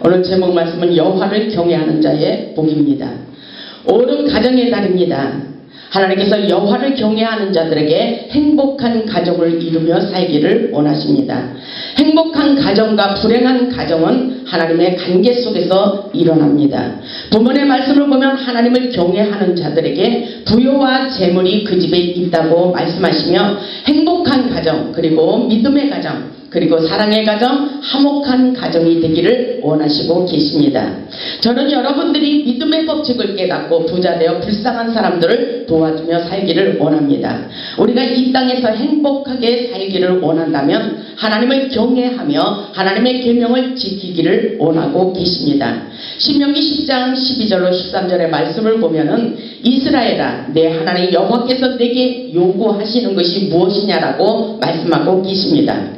오늘 제목 말씀은 여호와를 경외하는 자의 복입니다. 옳은 가정의 달입니다. 하나님께서 여호와를 경외하는 자들에게 행복한 가정을 이루며 살기를 원하십니다. 행복한 가정과 불행한 가정은 하나님의 관계 속에서 일어납니다. 본문의 말씀을 보면 하나님을 경외하는 자들에게 부요와 재물이 그 집에 있다고 말씀하시며 행복한 가정, 그리고 믿음의 가정, 그리고 사랑의 가정, 화목한 가정이 되기를 원하시고 계십니다. 저는 여러분들이 믿음의 법칙을 깨닫고 부자되어 불쌍한 사람들을 도와주며 살기를 원합니다. 우리가 이 땅에서 행복하게 살기를 원한다면 하나님을 경외하며 하나님의 계명을 지키기를 원하고 계십니다. 신명기 10장 12절로 13절의 말씀을 보면은 이스라엘아, 내 하나님 여호와께서 내게 요구하시는 것이 무엇이냐라고 말씀하고 계십니다.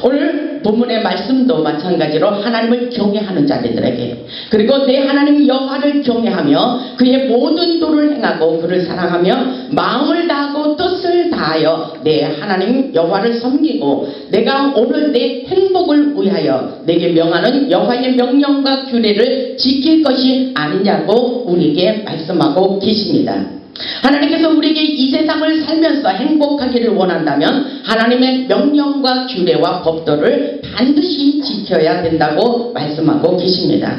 오늘 본문의 말씀도 마찬가지로 하나님을 경외하는 자들에게, 그리고 내 하나님 여호와를 경외하며 그의 모든 도를 행하고 그를 사랑하며 마음을 다하고 뜻을 다하여 내 하나님 여호와를 섬기고 내가 오늘 내 행복을 위하여 내게 명하는 여호와의 명령과 규례를 지킬 것이 아니냐고 우리에게 말씀하고 계십니다. 하나님께서 우리에게 이 세상을 살면서 행복하기를 원한다면 하나님의 명령과 규례와 법도를 반드시 지켜야 된다고 말씀하고 계십니다.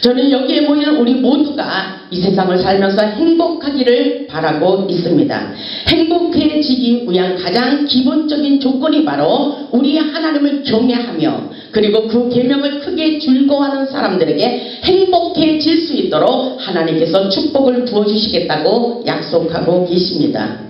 저는 여기에 모인 우리 모두가 이 세상을 살면서 행복하기를 바라고 있습니다. 행복해지기 위한 가장 기본적인 조건이 바로 우리 하나님을 경외하며 그리고 그 계명을 크게 즐거워하는 사람들에게 행복해질 수 있도록 하나님께서 축복을 부어주시겠다고 약속하고 계십니다.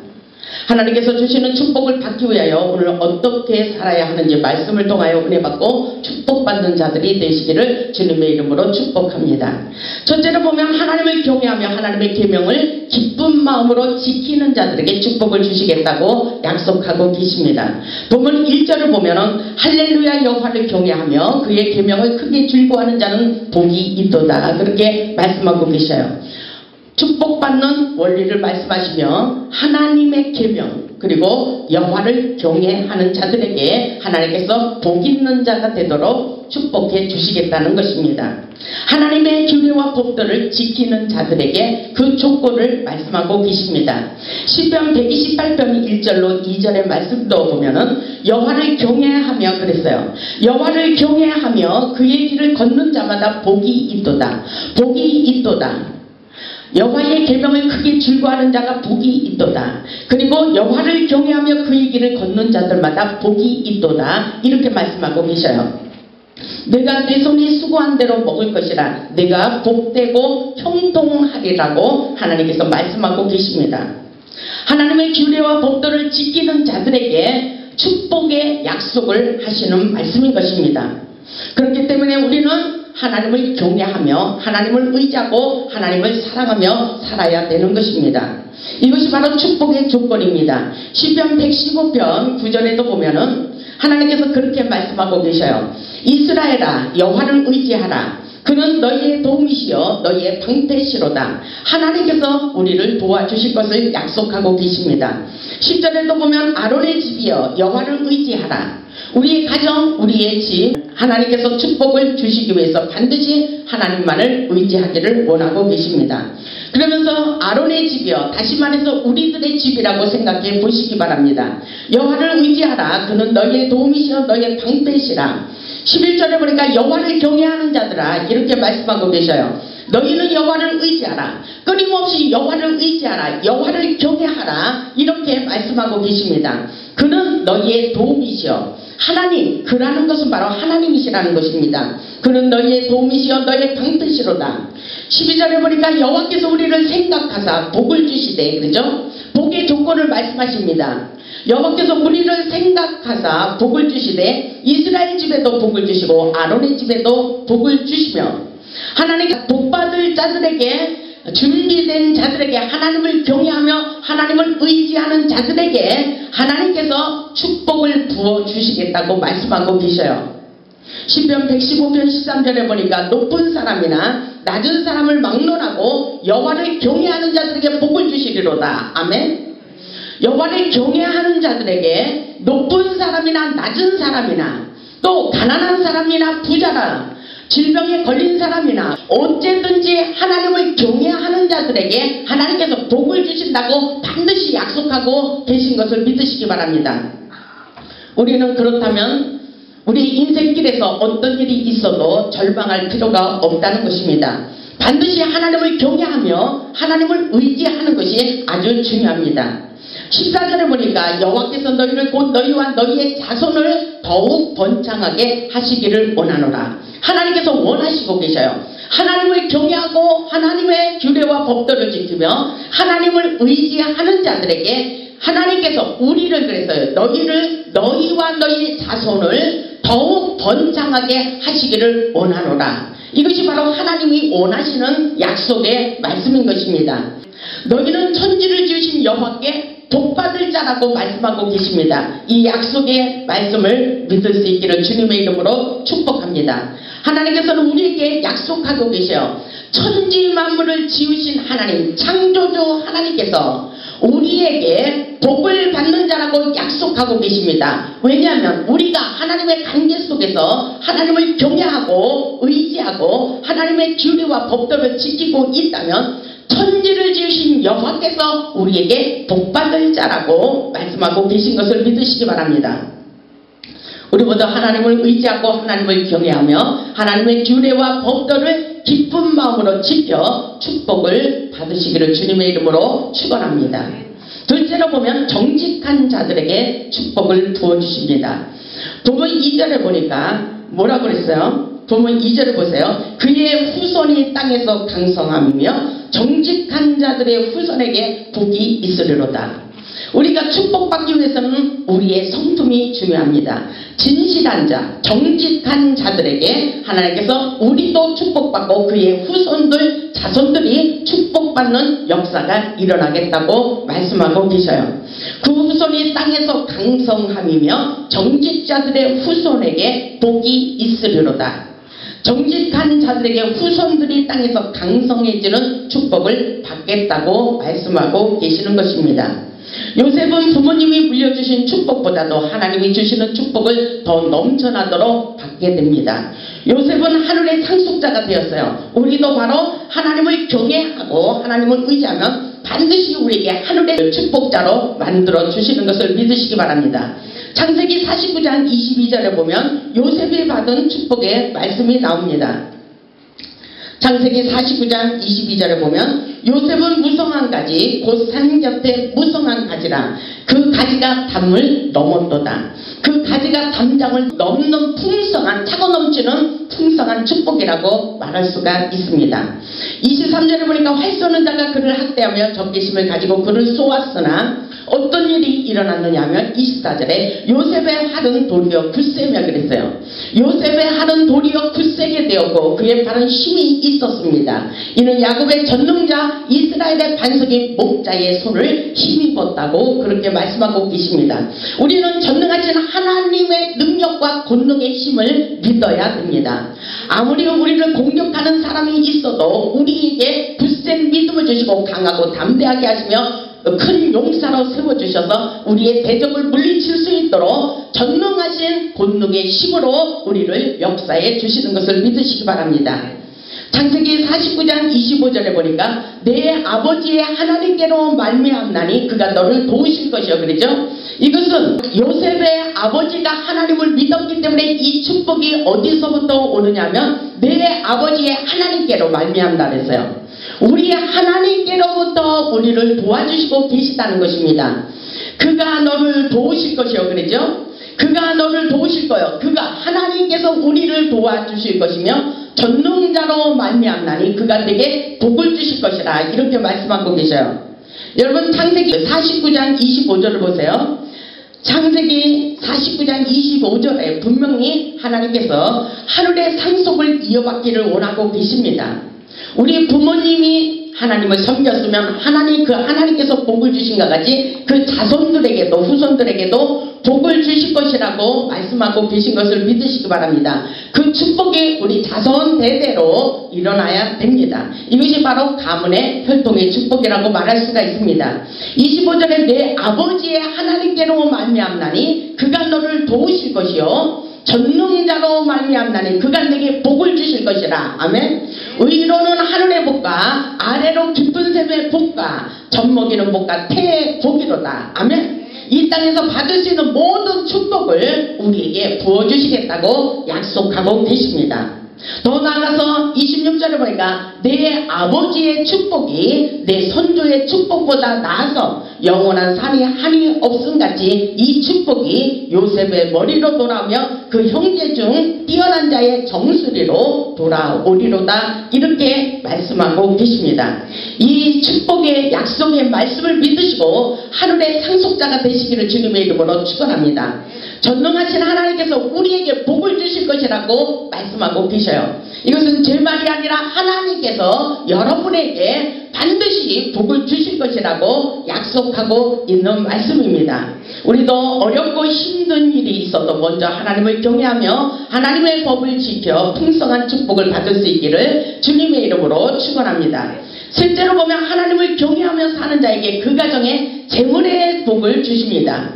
하나님께서 주시는 축복을 받기 위하여 오늘 어떻게 살아야 하는지 말씀을 통하여 은혜 받고 축복받는 자들이 되시기를 주님의 이름으로 축복합니다. 첫째로 보면 하나님을 경외하며 하나님의 계명을 기쁜 마음으로 지키는 자들에게 축복을 주시겠다고 약속하고 계십니다. 본문 1절을 보면 할렐루야 여호와를 경외하며 그의 계명을 크게 즐거워하는 자는 복이 있도다, 그렇게 말씀하고 계셔요. 축복받는 원리를 말씀하시며 하나님의 계명 그리고 여호와를 경외하는 자들에게 하나님께서 복 있는 자가 되도록 축복해 주시겠다는 것입니다. 하나님의 규례와 법도를 지키는 자들에게 그 조건을 말씀하고 계십니다. 시편 128편 1절로 2절의 말씀도 보면은 여호와를 경외하며 그랬어요. 여호와를 경외하며 그의 길을 걷는 자마다 복이 있도다. 복이 있도다. 여호와의 계명을 크게 즐거워하는 자가 복이 있도다. 그리고 여호와를 경외하며 그의 길을 걷는 자들마다 복이 있도다. 이렇게 말씀하고 계셔요. 내가 내 손이 수고한 대로 먹을 것이라. 내가 복되고 형통하리라고 하나님께서 말씀하고 계십니다. 하나님의 규례와 법도를 지키는 자들에게 축복의 약속을 하시는 말씀인 것입니다. 그렇기 때문에 우리는 하나님을 경외하며 하나님을 의지하고 하나님을 사랑하며 살아야 되는 것입니다. 이것이 바로 축복의 조건입니다. 시편 115편 9절에도 보면은 하나님께서 그렇게 말씀하고 계셔요. 이스라엘아 여호와를 의지하라. 그는 너희의 도움이시여 너희의 방패시로다. 하나님께서 우리를 도와주실 것을 약속하고 계십니다. 10절에도 보면 아론의 집이여 여호와를 의지하라. 우리의 가정, 우리의 집, 하나님께서 축복을 주시기 위해서 반드시 하나님만을 의지하기를 원하고 계십니다. 그러면서 아론의 집이여, 다시 말해서 우리들의 집이라고 생각해 보시기 바랍니다. 여호와를 의지하라. 그는 너희의 도움이시여 너희의 방패시라. 11절에 보니까 여호와를 경외하는 자들아, 이렇게 말씀하고 계셔요. 너희는 여호와를 의지하라. 끊임없이 여호와를 의지하라. 여호와를 경외하라. 이렇게 말씀하고 계십니다. 그는 너희의 도움이시여. 하나님, 그라는 것은 바로 하나님이시라는 것입니다. 그는 너희의 도움이시여 너희의 방패시로다. 12절에 보니까 여호와께서 우리를 생각하사 복을 주시되, 그죠? 복의 조건을 말씀하십니다. 여호와께서 우리를 생각하사 복을 주시되 이스라엘 집에도 복을 주시고 아론의 집에도 복을 주시며, 하나님께서 복받을 자들에게, 준비된 자들에게, 하나님을 경외하며 하나님을 의지하는 자들에게 하나님께서 축복을 부어주시겠다고 말씀하고 계셔요. 시편 115편 13절에 보니까 높은 사람이나 낮은 사람을 막론하고 여호와를 경외하는 자들에게 복을 주시리로다. 아멘. 여호와를 경외하는 자들에게 높은 사람이나 낮은 사람이나 또 가난한 사람이나 부자라 질병에 걸린 사람이나 어쨌든지 하나님을 경외하는 자들에게 하나님께서 복을 주신다고 반드시 약속하고 계신 것을 믿으시기 바랍니다. 우리는 그렇다면 우리 인생길에서 어떤 일이 있어도 절망할 필요가 없다는 것입니다. 반드시 하나님을 경외하며 하나님을 의지하는 것이 아주 중요합니다. 14절에 보니까 여호와께서 너희를 곧 너희와 너희의 자손을 더욱 번창하게 하시기를 원하노라. 하나님께서 원하시고 계셔요. 하나님을 경외하고 하나님의 규례와 법도를 지키며 하나님을 의지하는 자들에게 하나님께서 우리를 그랬어요. 너희와 너희 자손을 더욱 번창하게 하시기를 원하노라. 이것이 바로 하나님이 원하시는 약속의 말씀인 것입니다. 너희는 천지를 지으신 여호와께 복받을 자라고 말씀하고 계십니다. 이 약속의 말씀을 믿을 수 있기를 주님의 이름으로 축복합니다. 하나님께서는 우리에게 약속하고 계셔요. 천지 만물을 지으신 하나님, 창조주 하나님께서 우리에게 복을 받는 자라고 약속하고 계십니다. 왜냐하면 우리가 하나님의 관계 속에서 하나님을 경외하고 의지하고 하나님의 규례와 법도를 지키고 있다면 천지를 지으신 여호와께서 우리에게 복받을 자라고 말씀하고 계신 것을 믿으시기 바랍니다. 우리 모두 하나님을 의지하고 하나님을 경외하며 하나님의 규례와 법도를 기쁜 마음으로 지켜 축복을 받으시기를 주님의 이름으로 축원합니다. 둘째로 보면 정직한 자들에게 축복을 부어주십니다. 본문 2절에 보니까 뭐라고 그랬어요? 본문 2절을 보세요. 그의 후손이 땅에서 강성함이며 정직한 자들의 후손에게 복이 있으리로다. 우리가 축복받기 위해서는 우리의 성품이 중요합니다. 진실한 자, 정직한 자들에게 하나님께서 우리도 축복받고 그의 후손들, 자손들이 축복받는 역사가 일어나겠다고 말씀하고 계셔요. 그 후손이 땅에서 강성함이며 정직자들의 후손에게 복이 있으리로다. 정직한 자들에게 후손들이 땅에서 강성해지는 축복을 받겠다고 말씀하고 계시는 것입니다. 요셉은 부모님이 물려주신 축복보다도 하나님이 주시는 축복을 더 넘쳐나도록 받게 됩니다. 요셉은 하늘의 상속자가 되었어요. 우리도 바로 하나님을 경외하고 하나님을 의지하면 반드시 우리에게 하늘의 축복자로 만들어 주시는 것을 믿으시기 바랍니다. 창세기 49장 22절에 보면 요셉이 받은 축복의 말씀이 나옵니다. 창세기 49장 22절에 보면 요셉은 무성한 가지 곧 산 곁에 무성한 가지라. 그 가지가 담을 넘었도다. 그 가지가 담장을 넘는 풍성한, 차고 넘치는 풍성한 축복이라고 말할 수가 있습니다. 23절에 보니까 활 쏘는 자가 그를 학대하며 적개심을 가지고 그를 쏘았으나 어떤 일이 일어났느냐 하면 24절에 요셉의 활은 도리어 굳세며 그랬어요. 요셉의 활은 도리어 굳세게 되었고 그의 팔은 힘이 있었습니다. 이는 야곱의 전능자 이스라엘의 반석인 목자의 손을 힘입었다고 그렇게 말씀하고 계십니다. 우리는 전능하신 하나님의 능력과 권능의 힘을 믿어야 됩니다. 아무리 우리를 공격하는 사람이 있어도 우리에게 굳센 믿음을 주시고 강하고 담대하게 하시며 큰 용사로 세워주셔서 우리의 대적을 물리칠 수 있도록 전능하신 권능의 힘으로 우리를 역사해 주시는 것을 믿으시기 바랍니다. 창세기 49장 25절에 보니까 내 아버지의 하나님께로 말미암나니 그가 너를 도우실 것이요 그러죠. 이것은 요셉의 아버지가 하나님을 믿었기 때문에 이 축복이 어디서부터 오느냐면 내 아버지의 하나님께로 말미암다 그랬어요. 우리의 하나님께로부터 우리를 도와주시고 계시다는 것입니다. 그가 너를 도우실 것이요 그러죠. 그가 너를 도우실 거요. 그가 하나님께서 우리를 도와주실 것이며 전능자로 말미암나니 그가 내게 복을 주실 것이라 이렇게 말씀하고 계셔요. 여러분 창세기 49장 25절을 보세요. 창세기 49장 25절에 분명히 하나님께서 하늘의 상속을 이어받기를 원하고 계십니다. 우리 부모님이 하나님을 섬겼으면 하나님께서 복을 주신 것 같이 그 자손들에게도 후손들에게도 복을 주실 것이라고 말씀하고 계신 것을 믿으시기 바랍니다. 그 축복이 우리 자손 대대로 일어나야 됩니다. 이것이 바로 가문의 혈통의 축복이라고 말할 수가 있습니다. 25절에 내 아버지의 하나님께로 말미암나니 그가 너를 도우실 것이요 전능자로 말미암나니 그가 내게 복을 주실 것이라. 아멘. 의로는 하늘의 복과 아래로 깊은 샘의 복과 젖먹이는 복과 태의 복이로다. 아멘. 이 땅에서 받을 수 있는 모든 축복을 우리에게 부어주시겠다고 약속하고 계십니다. 더 나아가서 26절에 보니까 내 아버지의 축복이 내 선조의 축복보다 나아서 영원한 산이 한이 없음같이 이 축복이 요셉의 머리로 돌아오며 그 형제 중 뛰어난 자의 정수리로 돌아오리로다. 이렇게 말씀하고 계십니다. 이 축복의 약속의 말씀을 믿으시고 하늘의 상속자가 되시기를 주님의 이름으로 축원합니다. 전능하신 하나님께서 우리에게 복을 주실 것이라고 말씀하고 계셔요. 이것은 제 말이 아니라 하나님께서 여러분에게 반드시 복을 주실 것이라고 약속하고 있는 말씀입니다. 우리도 어렵고 힘든 일이 있어도 먼저 하나님을 경외하며 하나님의 법을 지켜 풍성한 축복을 받을 수 있기를 주님의 이름으로 축원합니다. 실제로 보면 하나님을 경외하며 사는 자에게 그 가정에 재물의 복을 주십니다.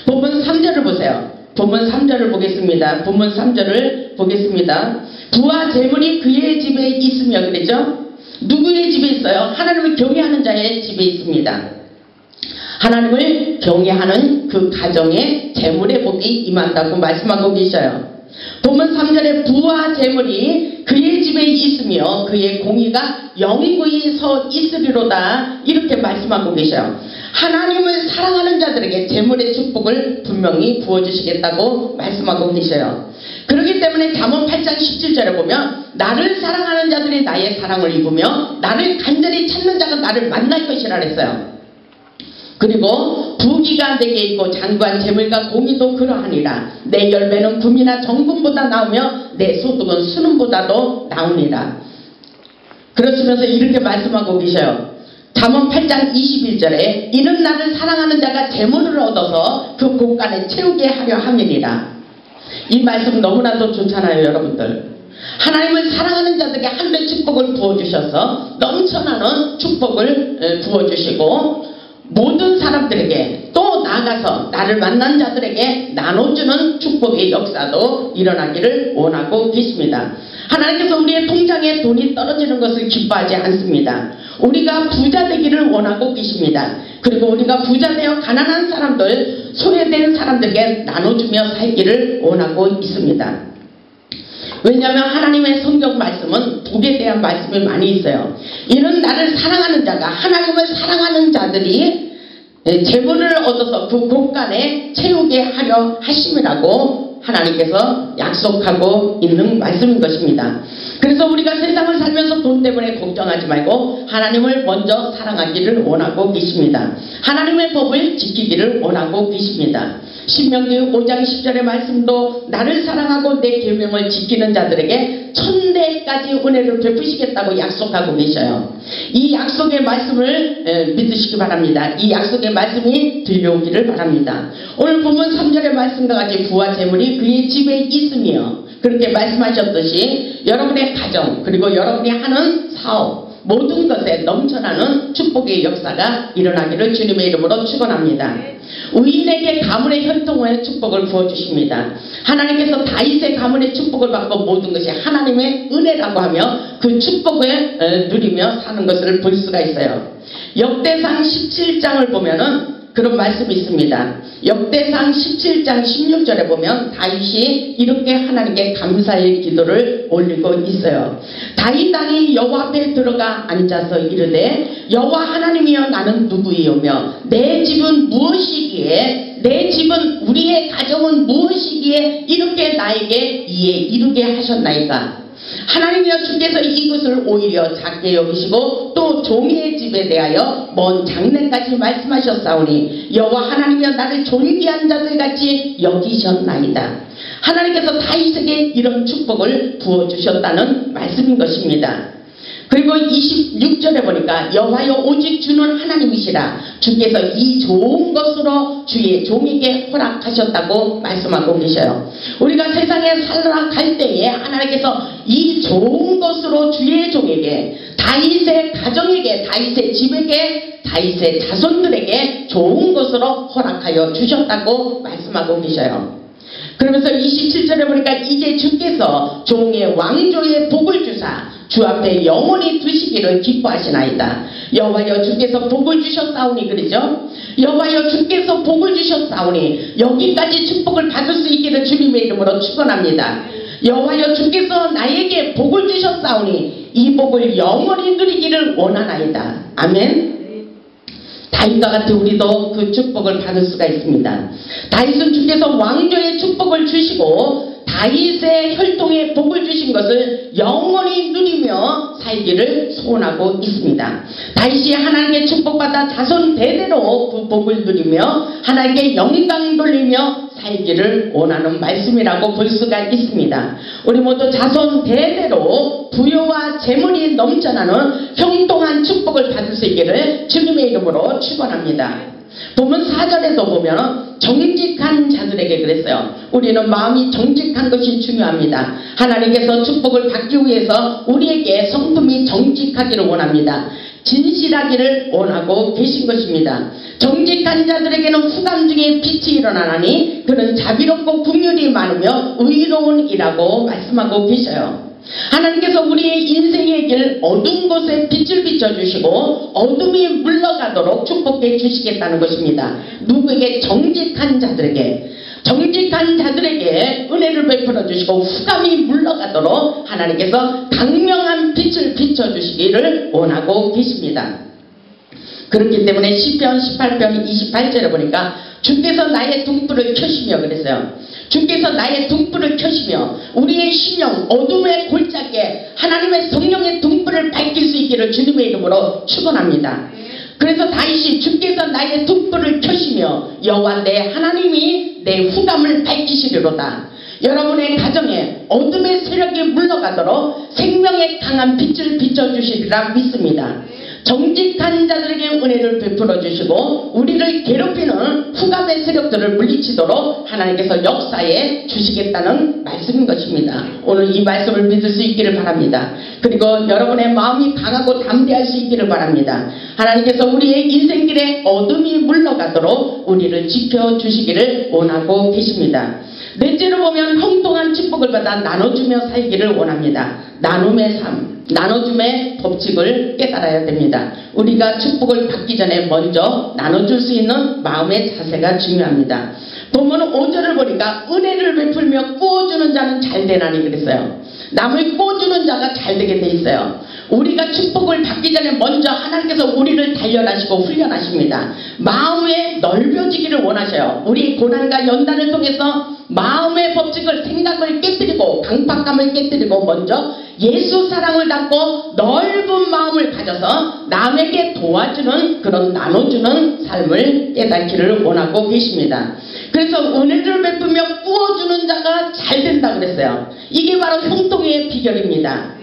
본문 3절을 보세요. 본문 3절을 보겠습니다. 본문 3절을 보겠습니다. 부와 재물이 그의 집에 있으며 그랬죠? 누구의 집에 있어요? 하나님을 경외하는 자의 집에 있습니다. 하나님을 경외하는 그 가정에 재물의 복이 임한다고 말씀하고 계셔요. 본문 3절에 부와 재물이 그의 집에 있으며 그의 공의가 영구히 서 있으리로다. 이렇게 말씀하고 계셔요. 하나님을 사랑하는 자들에게 재물의 축복을 분명히 부어주시겠다고 말씀하고 계셔요. 그렇기 때문에 잠언 8장 17절에 보면 나를 사랑하는 자들이 나의 사랑을 입으며 나를 간절히 찾는 자가 나를 만날 것이라 그랬어요. 그리고 부귀가 내게 있고 장관 재물과 공의도 그러하니라. 내 열매는 금이나 정금보다 나오며 내 소득은 수능보다도 나오니라. 그러시면서 이렇게 말씀하고 계셔요. 잠언 8장 21절에 이는 나를 사랑하는 자가 재물을 얻어서 그 곳간에 채우게 하려 함이니라. 이 말씀 너무나도 좋잖아요, 여러분들. 하나님을 사랑하는 자들에게 하늘의 축복을 부어주셔서 넘쳐나는 축복을 부어주시고 모든 사람들에게 또 나아가서 나를 만난 자들에게 나눠주는 축복의 역사도 일어나기를 원하고 계십니다. 하나님께서 우리의 통장에 돈이 떨어지는 것을 기뻐하지 않습니다. 우리가 부자 되기를 원하고 계십니다. 그리고 우리가 부자 되어 가난한 사람들, 소외된 사람들에게 나눠주며 살기를 원하고 있습니다. 왜냐하면 하나님의 성경 말씀은 복에 대한 말씀이 많이 있어요. 이는 나를 사랑하는 자가 하나님을 사랑하는 자들이 재물을 얻어서 그 곳간에 채우게 하려 하심이라고 하나님께서 약속하고 있는 말씀인 것입니다. 그래서 우리가 세상을 살면서 돈 때문에 걱정하지 말고 하나님을 먼저 사랑하기를 원하고 계십니다. 하나님의 법을 지키기를 원하고 계십니다. 신명기 5장 10절의 말씀도 나를 사랑하고 내 계명을 지키는 자들에게 천대까지 은혜를 베푸시겠다고 약속하고 계셔요. 이 약속의 말씀을 믿으시기 바랍니다. 이 약속의 말씀이 들려오기를 바랍니다. 오늘 본문 3절의 말씀과 같이 부와 재물이 그의 집에 있으며 그렇게 말씀하셨듯이 여러분의 가정 그리고 여러분이 하는 사업 모든 것에 넘쳐나는 축복의 역사가 일어나기를 주님의 이름으로 축원합니다. 의인에게 가문의 혈통의 축복을 부어주십니다. 하나님께서 다윗의 가문의 축복을 받고 모든 것이 하나님의 은혜라고 하며 그 축복을 누리며 사는 것을 볼 수가 있어요. 역대상 17장을 보면은 그런 말씀이 있습니다. 역대상 17장 16절에 보면 다윗이 이렇게 하나님께 감사의 기도를 올리고 있어요. 다윗 왕이 여호와 앞에 들어가 앉아서 이르되 여호와 하나님이여 나는 누구이오며 내 집은 무엇이기에 내 집은 우리의 가정은 무엇이기에 이렇게 나에게 이에 이르게 하셨나이까. 하나님이여 주께서 이것을 오히려 작게 여기시고 또 종의 집에 대하여 먼 장래까지 말씀하셨사오니 여호와 하나님이여 나를 존귀한 자들같이 여기셨나이다. 하나님께서 다윗에게 이런 축복을 부어주셨다는 말씀인 것입니다. 그리고 26절에 보니까 여호와여 오직 주는 하나님이시라 주께서 이 좋은 것으로 주의 종에게 허락하셨다고 말씀하고 계셔요. 우리가 세상에 살아갈 때에 하나님께서 이 좋은 것으로 주의 종에게 다윗의 가정에게 다윗의 집에게 다윗의 자손들에게 좋은 것으로 허락하여 주셨다고 말씀하고 계셔요. 그러면서 27절에 보니까 이제 주께서 종의 왕조의 복을 주사 주 앞에 영원히 두시기를 기뻐하시나이다. 여호와여 주께서 복을 주셨사오니, 그러죠? 여호와여 주께서 복을 주셨사오니 여기까지 축복을 받을 수 있기를 주님의 이름으로 축원합니다. 여호와여 주께서 나에게 복을 주셨사오니 이 복을 영원히 누리기를 원하나이다. 아멘. 다윗과 같은 우리도 그 축복을 받을 수가 있습니다. 다윗은 주께서 왕조의 축복을 주시고 다윗의 혈통에 복을 주신 것을 영원히 누리며 살기를 소원하고 있습니다. 다윗이 하나님께 축복받아 자손 대대로 그 복을 누리며 하나님께 영광 돌리며 살기를 원하는 말씀이라고 볼 수가 있습니다. 우리 모두 자손 대대로 부요와 재물이 넘쳐나는 형통한 축복을 받을 수 있기를 주님의 이름으로 축원합니다. 보면 4절에도 보면 정직한 자들에게 그랬어요. 우리는 마음이 정직한 것이 중요합니다. 하나님께서 축복을 받기 위해서 우리에게 성품이 정직하기를 원합니다. 진실하기를 원하고 계신 것입니다. 정직한 자들에게는 후감 중에 빛이 일어나나니 그는 자비롭고 긍휼이 많으며 의로운 이라고 말씀하고 계셔요. 하나님께서 우리의 인생의 길 어두운 곳에 빛을 비춰주시고 어둠이 물러가도록 축복해 주시겠다는 것입니다. 누구에게? 정직한 자들에게. 정직한 자들에게 은혜를 베풀어 주시고 후감이 물러가도록 하나님께서 강명한 빛을 비춰주시기를 원하고 계십니다. 그렇기 때문에 시편 18편 28절에 보니까 주께서 나의 등불을 켜시며 그랬어요. 주께서 나의 등불을 켜시며 우리의 심령 어둠의 골짜기에 하나님의 성령의 등불을 밝힐 수 있기를 주님의 이름으로 축원합니다. 그래서 다윗이 주께서 나의 등불을 켜시며 여호와 내 하나님이 내 후감을 밝히시리로다. 여러분의 가정에 어둠의 세력이 물러가도록 생명의 강한 빛을 비춰주시리라 믿습니다. 정직한 자들에게 은혜를 베풀어 주시고 우리를 괴롭히는 후감의 세력들을 물리치도록 하나님께서 역사에 주시겠다는 말씀인 것입니다. 오늘 이 말씀을 믿을 수 있기를 바랍니다. 그리고 여러분의 마음이 강하고 담대할 수 있기를 바랍니다. 하나님께서 우리의 인생길에 어둠이 물러가도록 우리를 지켜주시기를 원하고 계십니다. 넷째로 보면 형통한 축복을 받아 나눠주며 살기를 원합니다. 나눔의 삶, 나눠줌의 법칙을 깨달아야 됩니다. 우리가 축복을 받기 전에 먼저 나눠줄 수 있는 마음의 자세가 중요합니다. 보면 5절을 보니까 은혜를 베풀며 꾸어주는 자는 잘 되나니 그랬어요. 남을 꾸어주는 자가 잘 되게 돼 있어요. 우리가 축복을 받기 전에 먼저 하나님께서 우리를 단련하시고 훈련하십니다. 마음에 넓어지기를 원하셔요. 우리 고난과 연단을 통해서 마음의 법칙을, 생각을 깨뜨리고 강팍감을 깨뜨리고 먼저 예수 사랑을 담고 넓은 마음을 가져서 남에게 도와주는 그런 나눠주는 삶을 깨닫기를 원하고 계십니다. 그래서 은혜를 베풀며 꾸어주는 자가 잘 된다고 그랬어요. 이게 바로 형통의 비결입니다.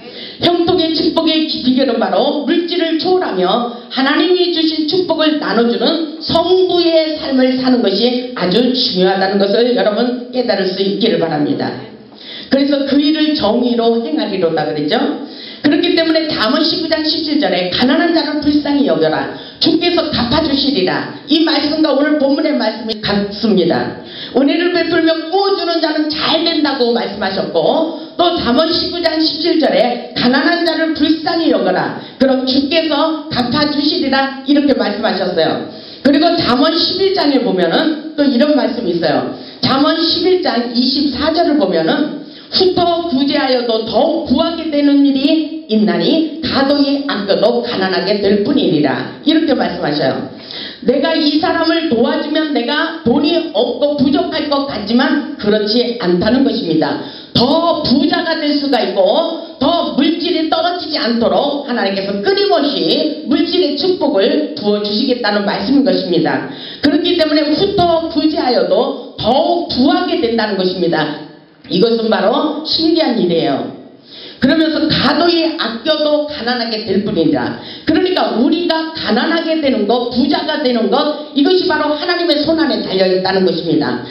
형통의 축복의 비결은 바로 물질을 초월하며 하나님이 주신 축복을 나눠주는 성부의 삶을 사는 것이 아주 중요하다는 것을 여러분 깨달을 수 있기를 바랍니다. 그래서 그 일을 정의로 행하리로다 그랬죠. 그렇기 때문에 잠언 19장 17절에 가난한 자는 불쌍히 여겨라 주께서 갚아주시리라. 이 말씀과 오늘 본문의 말씀이 같습니다. 은혜를 베풀며 꾸어주는 자는 잘 된다고 말씀하셨고 또 잠언 19장 17절에 가난한 자를 불쌍히 여겨라 그럼 주께서 갚아주시리라 이렇게 말씀하셨어요. 그리고 잠언 11장에 보면은 또 이런 말씀이 있어요. 잠언 11장 24절을 보면은 후터 구제하여도 더욱 구하게 되는 일이 있나니 가동이 아껴도 가난하게 될 뿐이니라 이렇게 말씀하셔요. 내가 이 사람을 도와주면 내가 돈이 없고 부족할 것 같지만 그렇지 않다는 것입니다. 더 부자가 될 수가 있고 더 물질이 떨어지지 않도록 하나님께서 끊임없이 물질의 축복을 부어주시겠다는 말씀인 것입니다. 그렇기 때문에 후터 구제하여도 더욱 부하게 된다는 것입니다. 이것은 바로 신기한 일이에요. 그러면서 가도히 아껴도 가난하게 될 뿐이니라. 그러니까 우리가 가난하게 되는 것, 부자가 되는 것 이것이 바로 하나님의 손안에 달려있다는 것입니다.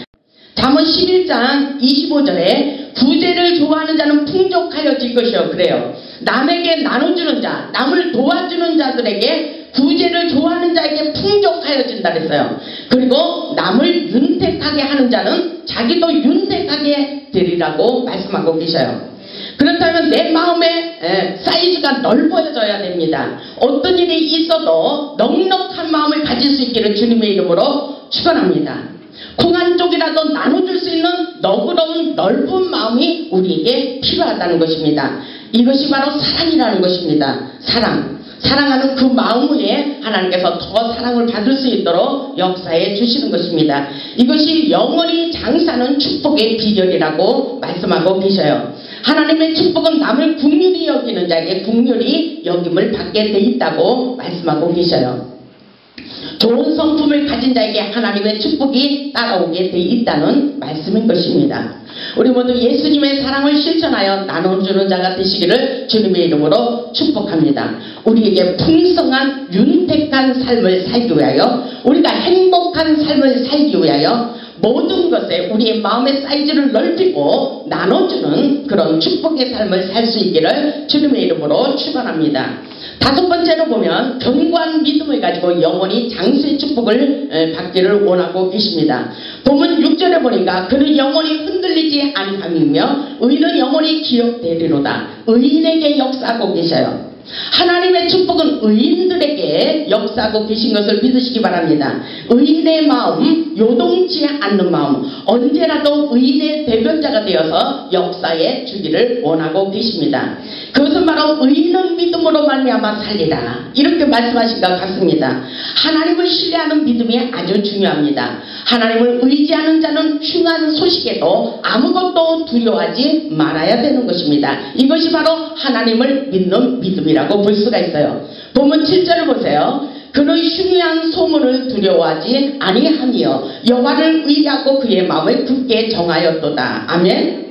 잠언 11장 25절에 부재를 좋아하는 자는 풍족하여질 것이요 그래요. 남에게 나눠주는 자, 남을 도와주는 자들에게 구제를 좋아하는 자에게 풍족하여진다 그랬어요. 그리고 남을 윤택하게 하는 자는 자기도 윤택하게 되리라고 말씀하고 계셔요. 그렇다면 내 마음의 사이즈가 넓어져야 됩니다. 어떤 일이 있어도 넉넉한 마음을 가질 수 있기를 주님의 이름으로 축원합니다. 콩 한 쪽이라도 나눠줄 수 있는 너그러운 넓은 마음이 우리에게 필요하다는 것입니다. 이것이 바로 사랑이라는 것입니다. 사랑하는 그 마음 위에 하나님께서 더 사랑을 받을 수 있도록 역사해 주시는 것입니다. 이것이 영원히 장사하는 축복의 비결이라고 말씀하고 계셔요. 하나님의 축복은 남을 긍휼히 여기는 자에게 긍휼히 여김을 받게 돼 있다고 말씀하고 계셔요. 좋은 성품을 가진 자에게 하나님의 축복이 따라오게 돼 있다는 말씀인 것입니다. 우리 모두 예수님의 사랑을 실천하여 나눠주는 자가 되시기를 주님의 이름으로 축복합니다. 우리에게 풍성한 윤택한 삶을 살기 위하여, 우리가 행복한 삶을 살기 위하여 모든 것에 우리의 마음의 사이즈를 넓히고 나눠주는 그런 축복의 삶을 살 수 있기를 주님의 이름으로 축원합니다. 다섯 번째로 보면 견고한 믿음을 가지고 영원히 장수의 축복을 받기를 원하고 계십니다. 본문 6절에 보니까 그는 영원히 흔들리지 아니함이며 의인은 영원히 기억되리로다. 의인에게 역사하고 계셔요. 하나님의 축복은 의인들에게 역사하고 계신 것을 믿으시기 바랍니다. 의인의 마음, 요동치 않는 마음, 언제라도 의인의 대변자가 되어서 역사해 주기를 원하고 계십니다. 그것은 바로 의인은 믿음으로 말미암아 살리라, 이렇게 말씀하신 것 같습니다. 하나님을 신뢰하는 믿음이 아주 중요합니다. 하나님을 의지하는 자는 흉한 소식에도 아무것도 두려워하지 말아야 되는 것입니다. 이것이 바로 하나님을 믿는 믿음이라고 볼 수가 있어요. 본문 7절을 보세요. 그는 흉한 소문을 두려워하지 아니하며 여호와를 의뢰하고 그의 마음을 굳게 정하였도다. 아멘.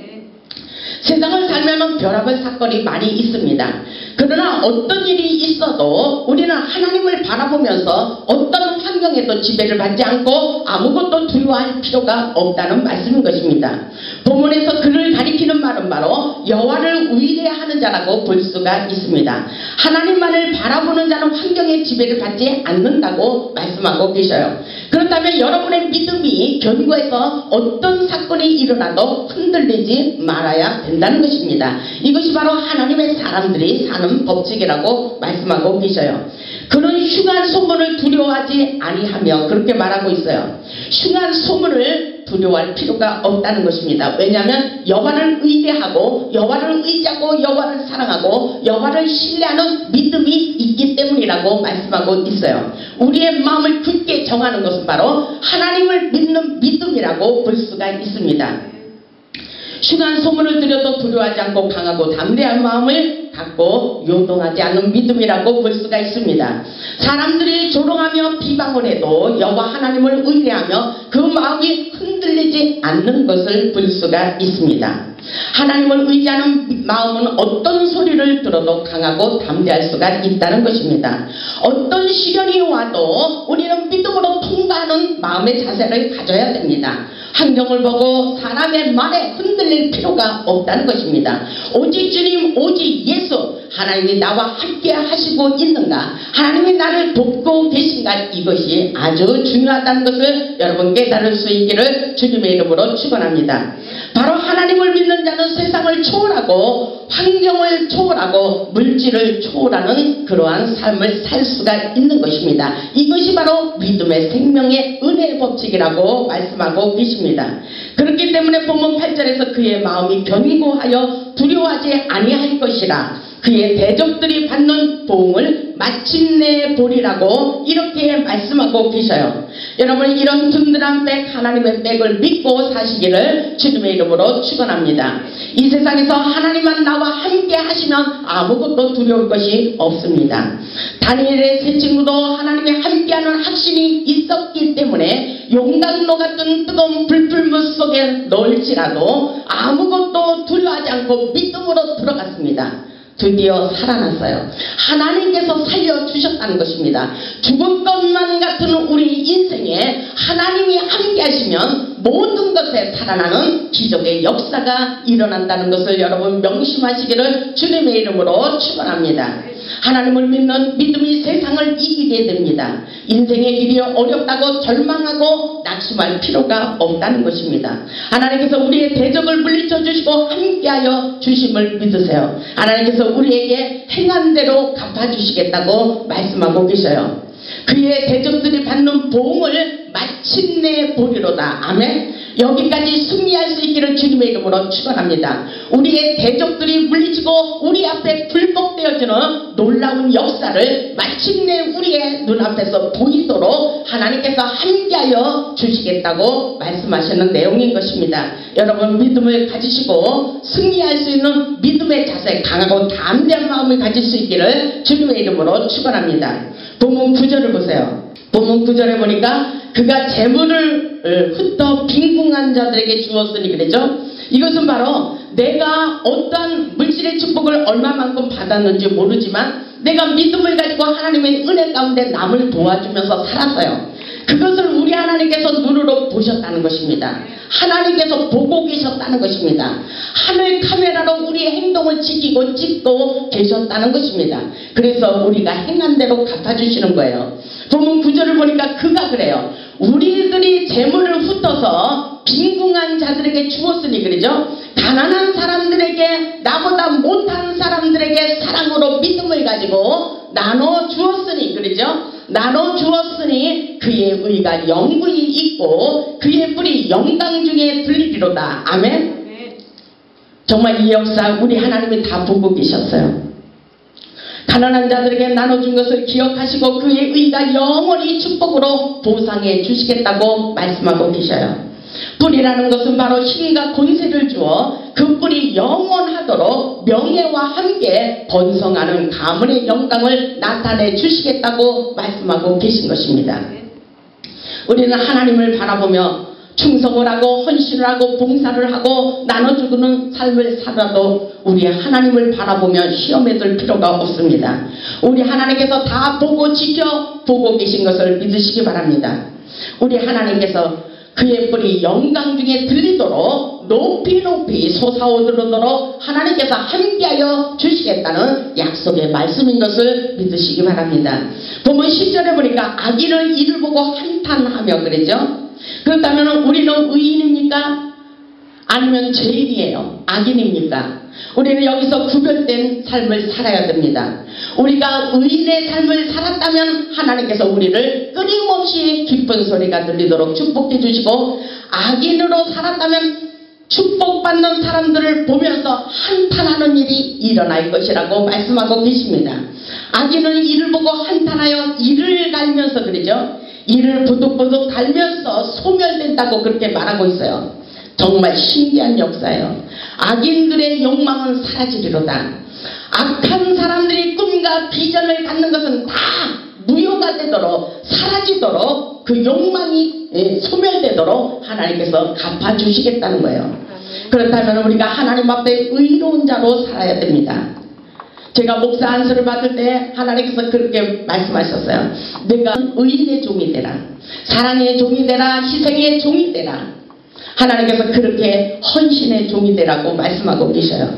세상을 살면 별의별 사건이 많이 있습니다. 그러나 어떤 일이 있어도 우리는 하나님을 바라보면서 어떤 환경에도 지배를 받지 않고 아무것도 두려워할 필요가 없다는 말씀인 것입니다. 본문에서 그를 가리키는 말은 바로 여호와를 의뢰하는 자라고 볼 수가 있습니다. 하나님만을 바라보는 자는 환경의 지배를 받지 않는다고 말씀하고 계셔요. 그렇다면 여러분의 믿음이 견고해서 어떤 사건이 일어나도 흔들리지 말아야 된다는 것입니다. 이것이 바로 하나님의 사람들이 사는 법칙이라고 말씀하고 계셔요. 그는 흉한 소문을 두려워하지 아니하며 그렇게 말하고 있어요. 흉한 소문을 두려워할 필요가 없다는 것입니다. 왜냐하면 여호와를 의뢰하고 여호와를 의지하고 여호와를 사랑하고 여호와를 신뢰하는 믿음이 있기 때문이라고 말씀하고 있어요. 우리의 마음을 굳게 정하는 것은 바로 하나님을 믿는 믿음이라고 볼 수가 있습니다. 흉한 소문을 들여도 두려워하지 않고 강하고 담대한 마음을 갖고 요동하지 않는 믿음이라고 볼 수가 있습니다. 사람들이 조롱하며 비방을 해도 여호와 하나님을 의뢰하며 그 마음이 흔들리지 않는 것을 볼 수가 있습니다. 하나님을 의지하는 마음은 어떤 소리를 들어도 강하고 담대할 수가 있다는 것입니다. 어떤 시련이 와도 우리는 믿음으로 통과하는 마음의 자세를 가져야 됩니다. 환경을 보고 사람의 말에 흔들릴 필요가 없다는 것입니다. 오직 주님, 오직 예수, 하나님이 나와 함께 하시고 있는가, 하나님이 나를 돕고 계신가, 이것이 아주 중요하다는 것을 여러분 깨달을 수 있기를 주님의 이름으로 축원합니다. 바로 하나님을 믿는 자는 세상을 초월하고 환경을 초월하고 물질을 초월하는 그러한 삶을 살 수가 있는 것입니다. 이것이 바로 믿음의 생명의 은혜의 법칙이라고 말씀하고 계십니다. 그렇기 때문에 본문 8절에서 그의 마음이 견고하여 두려워하지 아니할 것이라, 그의 대적들이 받는 보응을 마침내 보리라고 이렇게 말씀하고 계셔요. 여러분, 이런 든든한 백, 하나님의 백을 믿고 사시기를 주님의 이름으로 축원합니다. 이 세상에서 하나님만 나와 함께 하시면 아무것도 두려울 것이 없습니다. 다니엘의 세 친구도 하나님이 함께하는 확신이 있었기 때문에 용광로 같은 뜨거운 불풀물 속에 넣을지라도 아무것도 두려워하지 않고 믿음으로 들어갔습니다. 드디어 살아났어요. 하나님께서 살려주셨다는 것입니다. 죽을 것만 같은 우리 인생에 하나님이 함께 하시면 모든 것에 살아나는 기적의 역사가 일어난다는 것을 여러분 명심하시기를 주님의 이름으로 축원합니다. 하나님을 믿는 믿음이 세상을 이기게 됩니다. 인생의 길이 어렵다고 절망하고 낙심할 필요가 없다는 것입니다. 하나님께서 우리의 대적을 물리쳐 주시고 함께하여 주심을 믿으세요. 하나님께서 우리에게 행한 대로 갚아주시겠다고 말씀하고 계셔요. 그의 대적들이 받는 보응을 마침내 보리로다. 아멘. 여기까지 승리할 수 있기를 주님의 이름으로 축원합니다. 우리의 대적들이 물리치고 우리 앞에 굴복되어지는 놀라운 역사를 마침내 우리의 눈앞에서 보이도록 하나님께서 함께하여 주시겠다고 말씀하시는 내용인 것입니다. 여러분 믿음을 가지시고 승리할 수 있는 믿음의 자세, 강하고 담대한 마음을 가질 수 있기를 주님의 이름으로 축원합니다. 본문 9절을 보세요. 본문 9절에 보니까 그가 재물을 흩어 빈궁한 자들에게 주었으니 그랬죠. 이것은 바로 내가 어떠한 물질의 축복을 얼마만큼 받았는지 모르지만 내가 믿음을 가지고 하나님의 은혜 가운데 남을 도와주면서 살았어요. 그것을 우리 하나님께서 눈으로 보셨다는 것입니다. 하나님께서 보고 계셨다는 것입니다. 하늘 카메라로 우리의 행동을 지키고 찍고 계셨다는 것입니다. 그래서 우리가 행한 대로 갚아주시는 거예요. 본문 9절을 보니까 그가 그래요. 우리들이 재물을 흩어서 빈궁한 자들에게 주었으니 그러죠. 가난한 사람들에게, 나보다 못한 사람들에게 사랑으로 믿음을 가지고 나눠 주었으니 그러죠. 나눠 주었으니 그의 의가 영구히 있고 그의 뿔이 영광 중에 들리리로다. 아멘. 정말 이 역사 우리 하나님이 다 보고 계셨어요. 가난한 자들에게 나눠준 것을 기억하시고 그의 의가 영원히 축복으로 보상해 주시겠다고 말씀하고 계셔요. 뿔이라는 것은 바로 힘과 권세를 주어 그 뿔이 영원하도록 명예와 함께 번성하는 가문의 영광을 나타내 주시겠다고 말씀하고 계신 것입니다. 우리는 하나님을 바라보며 충성을 하고 헌신을 하고 봉사를 하고 나눠주는 삶을 살아도 우리 하나님을 바라보며 시험에 들 필요가 없습니다. 우리 하나님께서 다 보고 지켜보고 계신 것을 믿으시기 바랍니다. 우리 하나님께서 그의 뿔이 영광 중에 들리도록 높이 높이 솟아오르도록 하나님께서 함께하여 주시겠다는 약속의 말씀인 것을 믿으시기 바랍니다. 보면 10절에 보니까 악인은 이를 보고 한탄하며 그랬죠. 그렇다면 우리는 의인입니까? 아니면 죄인이에요? 악인입니까? 우리는 여기서 구별된 삶을 살아야 됩니다. 우리가 의인의 삶을 살았다면 하나님께서 우리를 끊임없이 기쁜 소리가 들리도록 축복해 주시고, 악인으로 살았다면 축복받는 사람들을 보면서 한탄하는 일이 일어날 것이라고 말씀하고 계십니다. 악인은 이를 보고 한탄하여 이를 갈면서 그러죠. 이를 부득부득 달면서 소멸된다고 그렇게 말하고 있어요. 정말 신기한 역사예요. 악인들의 욕망은 사라지리로다. 악한 사람들이 꿈과 비전을 갖는 것은 다 무효가 되도록, 사라지도록, 그 욕망이 소멸되도록 하나님께서 갚아주시겠다는 거예요. 그렇다면 우리가 하나님 앞에 의로운 자로 살아야 됩니다. 제가 목사 안수를 받을 때 하나님께서 그렇게 말씀하셨어요. 내가 의인의 종이 되라, 사랑의 종이 되라, 희생의 종이 되라. 하나님께서 그렇게 헌신의 종이 되라고 말씀하고 계셔요.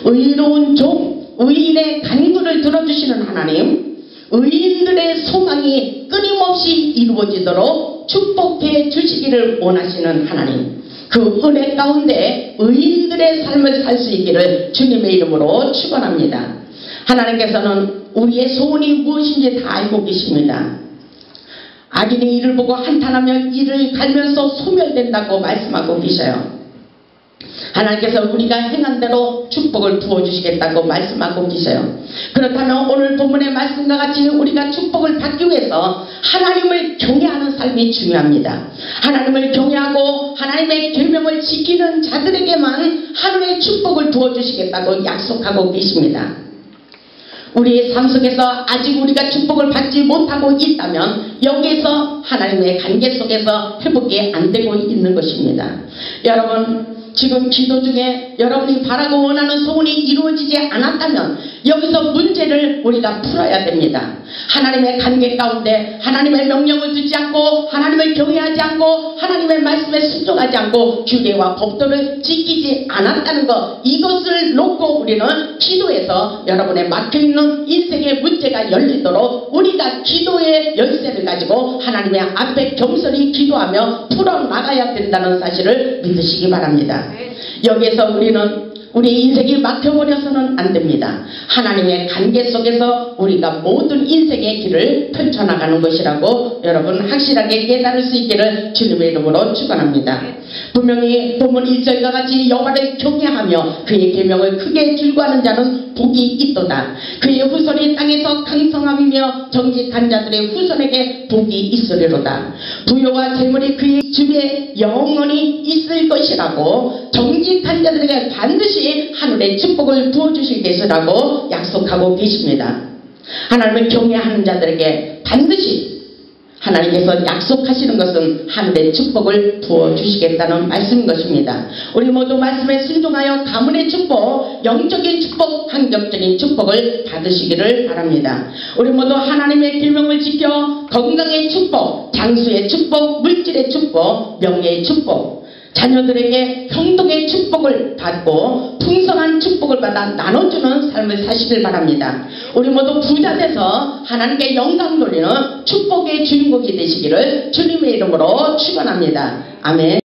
의로운 종, 의인의 간구를 들어주시는 하나님, 의인들의 소망이 끊임없이 이루어지도록 축복해 주시기를 원하시는 하나님, 그 은혜 가운데 의인들의 삶을 살 수 있기를 주님의 이름으로 축원합니다. 하나님께서는 우리의 소원이 무엇인지 다 알고 계십니다. 악인이 이를 보고 한탄하며 이를 갈면서 소멸된다고 말씀하고 계셔요. 하나님께서 우리가 행한 대로 축복을 부어주시겠다고 말씀하고 계셔요. 그렇다면 오늘 본문의 말씀과 같이 우리가 축복을 받기 위해서 하나님을 경외하는 삶이 중요합니다. 하나님을 경외하고 하나님의 계명을 지키는 자들에게만 하늘의 축복을 부어주시겠다고 약속하고 계십니다. 우리의 삶 속에서 아직 우리가 축복을 받지 못하고 있다면 여기에서 하나님의 관계 속에서 회복이 안 되고 있는 것입니다. 여러분, 지금 기도 중에 여러분이 바라고 원하는 소원이 이루어지지 않았다면 여기서 문제를 우리가 풀어야 됩니다. 하나님의 관계 가운데 하나님의 명령을 듣지 않고 하나님을 경외하지 않고 하나님의 말씀에 순종하지 않고 규례와 법도를 지키지 않았다는 것, 이것을 놓고 우리는 기도에서 여러분의 막혀있는 인생의 문제가 열리도록 우리가 기도의 열쇠를 가지고 하나님의 앞에 겸손히 기도하며 풀어나가야 된다는 사실을 믿으시기 바랍니다. 여기에서 우리는 우리 인생이 막혀버려서는 안 됩니다. 하나님의 관계 속에서 우리가 모든 인생의 길을 펼쳐나가는 것이라고 여러분 확실하게 깨달을 수 있기를 주님의 이름으로 축원합니다. 분명히 본문 1절과 같이 여호와를 경외하며 그의 계명을 크게 즐거워하는 자는 복이 있도다. 그의 후손이 땅에서 강성함이며 정직한 자들의 후손에게 복이 있으리로다. 부요와 재물이 그의 집에 영원히 있을 것이라고, 정직한 자들에게 반드시 하늘의 축복을 부어주실 것이라고 약속하고 계십니다. 하나님을 경외하는 자들에게 반드시 하나님께서 약속하시는 것은 하늘의 축복을 부어주시겠다는 말씀인 것입니다. 우리 모두 말씀에 순종하여 가문의 축복, 영적인 축복, 환경적인 축복을 받으시기를 바랍니다. 우리 모두 하나님의 계명을 지켜 건강의 축복, 장수의 축복, 물질의 축복, 명예의 축복, 자녀들에게 형통의 축복을 받고 풍성한 축복을 받아 나눠주는 삶을 사시길 바랍니다. 우리 모두 부자 돼서 하나님께 영광 돌리는 축복의 주인공이 되시기를 주님의 이름으로 축원합니다. 아멘.